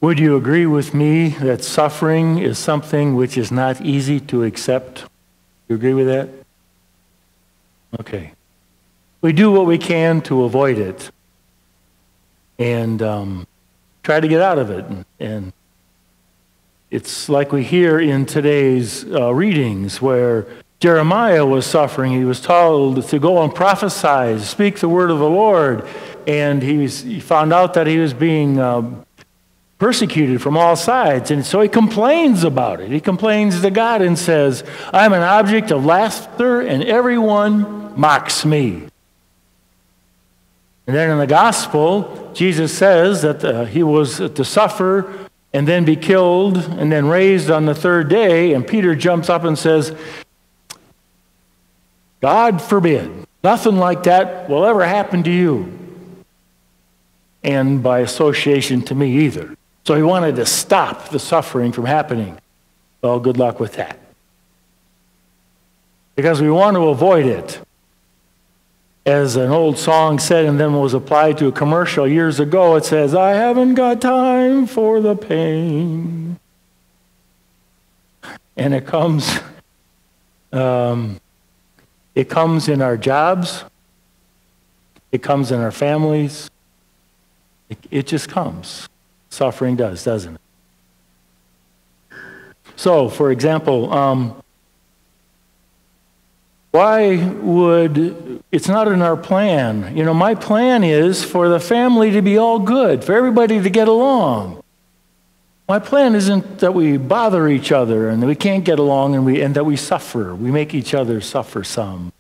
Would you agree with me that suffering is something which is not easy to accept? You agree with that? Okay. We do what we can to avoid it and try to get out of it. And it's like we hear in today's readings where Jeremiah was suffering. He was told to go and prophesy, speak the word of the Lord. And he found out that he was being persecuted from all sides. And so he complains about it. He complains to God and says, I'm an object of laughter and everyone mocks me. And then in the gospel, Jesus says that he was to suffer and then be killed and then raised on the third day. And Peter jumps up and says, God forbid, nothing like that will ever happen to you. And by association to me either. So he wanted to stop the suffering from happening. Well, good luck with that. Because we want to avoid it. As an old song said and then was applied to a commercial years ago, it says, I haven't got time for the pain. And it comes in our jobs. It comes in our families. It just comes. Suffering does, doesn't it? So, for example, it's not in our plan. You know, my plan is for the family to be all good, for everybody to get along. My plan isn't that we bother each other and that we can't get along and that we suffer. We make each other suffer some.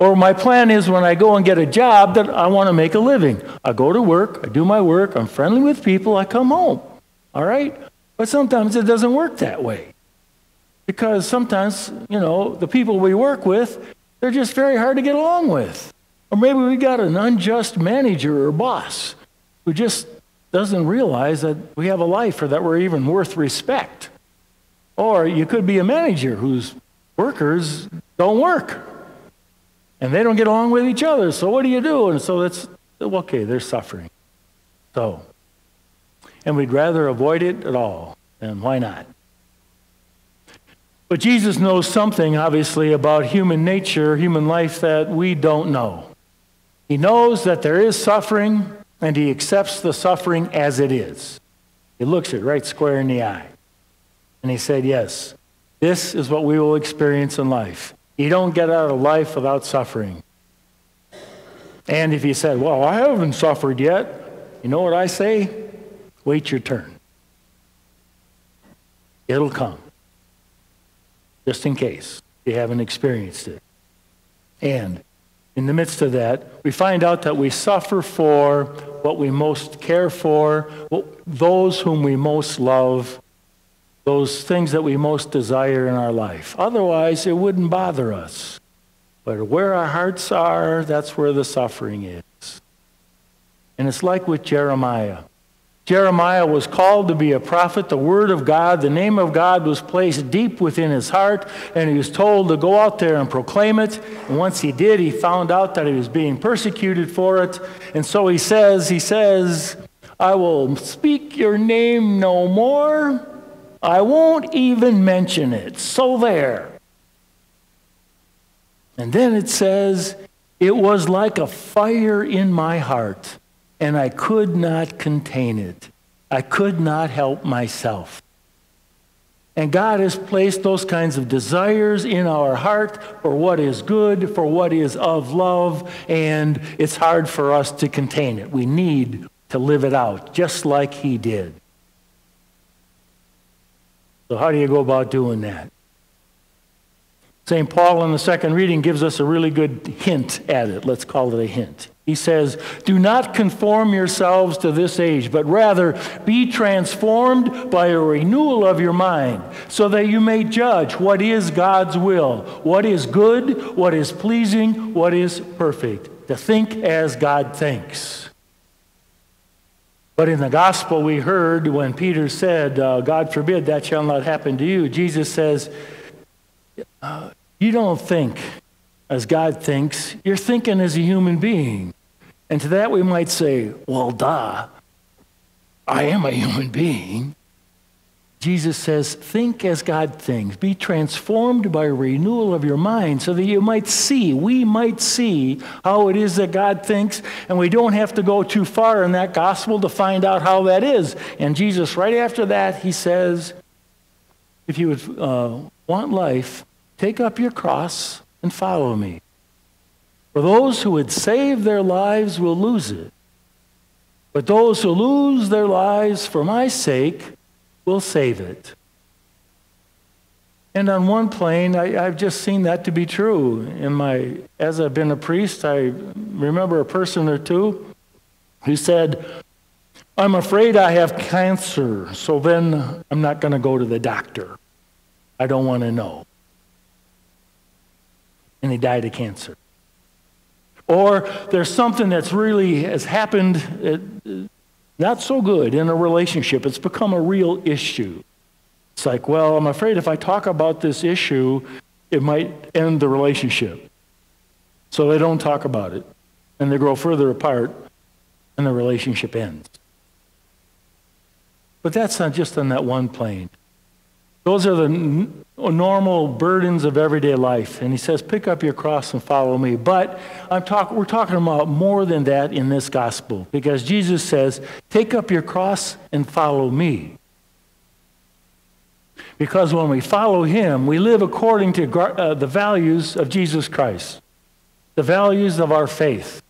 Or my plan is when I go and get a job that I want to make a living. I go to work, I do my work, I'm friendly with people, I come home. All right? But sometimes it doesn't work that way. Because sometimes, you know, the people we work with, they're just very hard to get along with. Or maybe we got an unjust manager or boss who just doesn't realize that we have a life or that we're even worth respect. Or you could be a manager whose workers don't work. And they don't get along with each other. So what do you do? And so that's, okay, they're suffering. So, and we'd rather avoid it at all. And why not? But Jesus knows something, obviously, about human nature, human life that we don't know. He knows that there is suffering, and he accepts the suffering as it is. He looks it right square in the eye. And he said, yes, this is what we will experience in life. You don't get out of life without suffering. And if you said, well, I haven't suffered yet, you know what I say? Wait your turn. It'll come. Just in case you haven't experienced it. And in the midst of that, we find out that we suffer for what we most care for, those whom we most love, those things that we most desire in our life. Otherwise, it wouldn't bother us. But where our hearts are, that's where the suffering is. And it's like with Jeremiah. Jeremiah was called to be a prophet, the word of God, the name of God was placed deep within his heart, and he was told to go out there and proclaim it. And once he did, he found out that he was being persecuted for it. And so he says, I will speak your name no more. I won't even mention it. So there. And then it says, it was like a fire in my heart, and I could not contain it. I could not help myself. And God has placed those kinds of desires in our heart for what is good, for what is of love, and it's hard for us to contain it. We need to live it out, just like he did. So how do you go about doing that? St. Paul in the second reading gives us a really good hint at it. Let's call it a hint. He says, do not conform yourselves to this age, but rather be transformed by a renewal of your mind, so that you may judge what is God's will, what is good, what is pleasing, what is perfect, to think as God thinks. But in the gospel we heard when Peter said, God forbid that shall not happen to you, Jesus says, you don't think as God thinks, you're thinking as a human being. And to that we might say, well, duh. I am a human being. Jesus says, think as God thinks. Be transformed by renewal of your mind so that we might see how it is that God thinks, and we don't have to go too far in that gospel to find out how that is. And Jesus, right after that, he says, if you would want life, take up your cross and follow me. For those who would save their lives will lose it. But those who lose their lives for my sake will save it. And on one plane, I've just seen that to be true. As I've been a priest, I remember a person or two who said, I'm afraid I have cancer, so then I'm not going to go to the doctor. I don't want to know. And he died of cancer. Or there's something that's really has happened not so good in a relationship. It's become a real issue. It's like, well, I'm afraid if I talk about this issue, it might end the relationship. So they don't talk about it. And they grow further apart, and the relationship ends. But that's not just on that one plane. Those are the normal burdens of everyday life. And he says, pick up your cross and follow me. But we're talking about more than that in this gospel. Because Jesus says, take up your cross and follow me. Because when we follow him, we live according to the values of Jesus Christ. The values of our faith.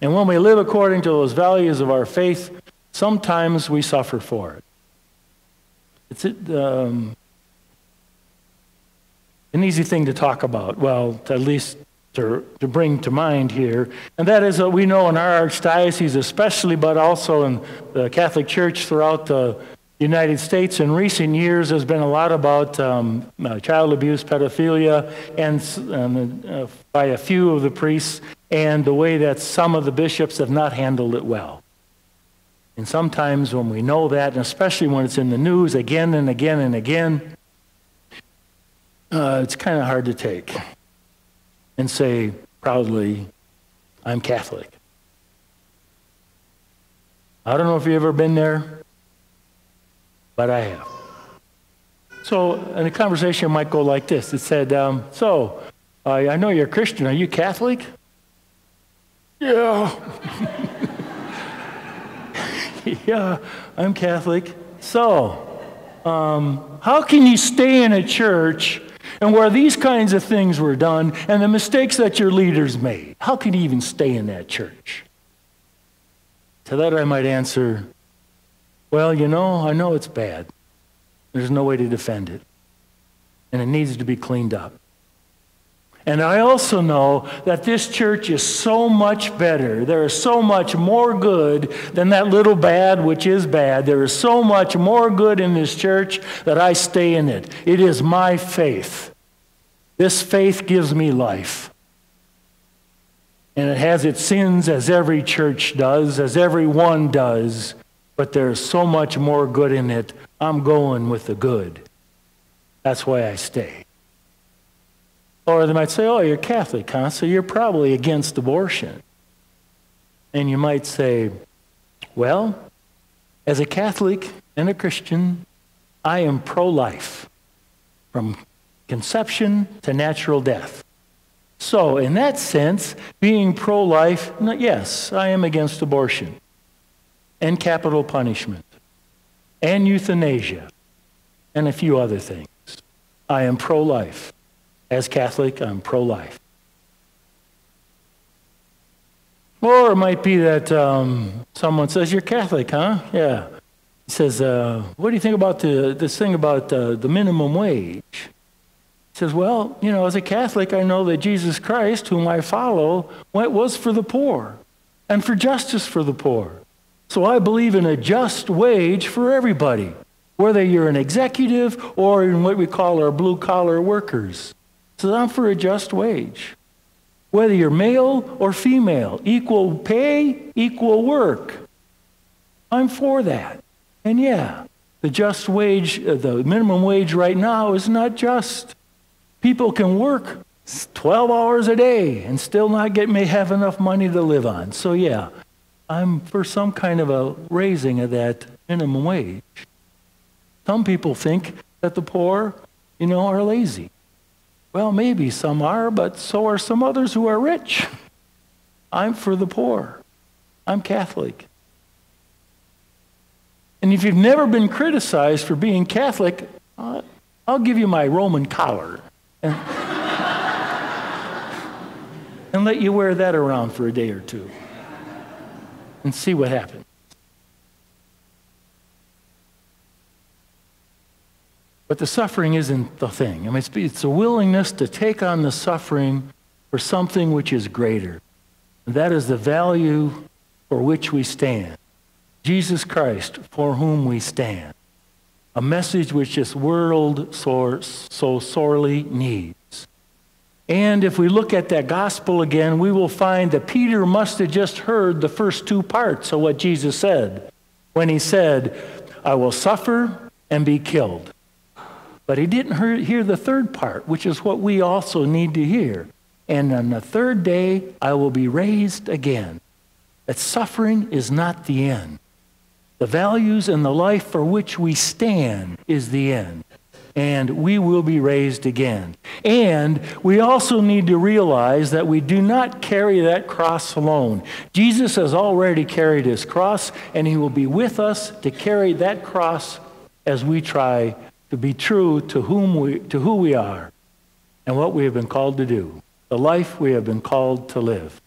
And when we live according to those values of our faith, sometimes we suffer for it. It's an easy thing to talk about, well, at least to bring to mind here. And that is what we know in our archdiocese especially, but also in the Catholic Church throughout the United States in recent years, there's been a lot about child abuse, pedophilia, and by a few of the priests, and the way that some of the bishops have not handled it well. And sometimes when we know that, and especially when it's in the news again and again and again, it's kind of hard to take and say proudly, I'm Catholic. I don't know if you've ever been there, but I have. So, and the conversation might go like this. It said, I know you're a Christian. Are you Catholic? Yeah. Yeah, I'm Catholic. So, how can you stay in a church and where these kinds of things were done and the mistakes that your leaders made? How can you even stay in that church? To that I might answer, well, I know it's bad. There's no way to defend it. And it needs to be cleaned up. And I also know that this church is so much better. There is so much more good than that little bad, which is bad. There is so much more good in this church that I stay in it. It is my faith. This faith gives me life. And it has its sins, as every church does, as everyone does. But there's so much more good in it. I'm going with the good. That's why I stay. Or they might say, oh, you're Catholic, huh? So you're probably against abortion. And you might say, well, as a Catholic and a Christian, I am pro-life, from conception to natural death. So in that sense, being pro-life, yes, I am against abortion and capital punishment and euthanasia and a few other things. I am pro-life. As Catholic, I'm pro-life. Or it might be that someone says, you're Catholic, huh? Yeah. He says, what do you think about this thing about the minimum wage? He says, well, as a Catholic, I know that Jesus Christ, whom I follow, was for the poor and for justice for the poor. So I believe in a just wage for everybody, whether you're an executive or in what we call our blue-collar workers. So I'm for a just wage. Whether you're male or female, equal pay, equal work. I'm for that. And yeah, the just wage, the minimum wage right now is not just. People can work 12 hours a day and still not may have enough money to live on. So yeah, I'm for some kind of a raising of that minimum wage. Some people think that the poor, are lazy. Well, maybe some are, but so are some others who are rich. I'm for the poor. I'm Catholic. And if you've never been criticized for being Catholic, I'll give you my Roman collar and let you wear that around for a day or two and see what happens. But the suffering isn't the thing. I mean, it's a willingness to take on the suffering for something which is greater. And that is the value for which we stand. Jesus Christ, for whom we stand. A message which this world so sorely needs. And if we look at that gospel again, we will find that Peter must have just heard the first two parts of what Jesus said when he said, I will suffer and be killed. But he didn't hear the third part, which is what we also need to hear. And on the third day, I will be raised again. That suffering is not the end. The values and the life for which we stand is the end. And we will be raised again. And we also need to realize that we do not carry that cross alone. Jesus has already carried his cross, and he will be with us to carry that cross as we try to be true to who we are and what we have been called to do, the life we have been called to live.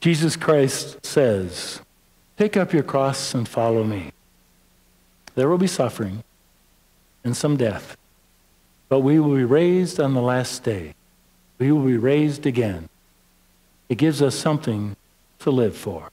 Jesus Christ says, take up your cross and follow me. There will be suffering and some death, but we will be raised on the last day. We will be raised again. It gives us something to live for.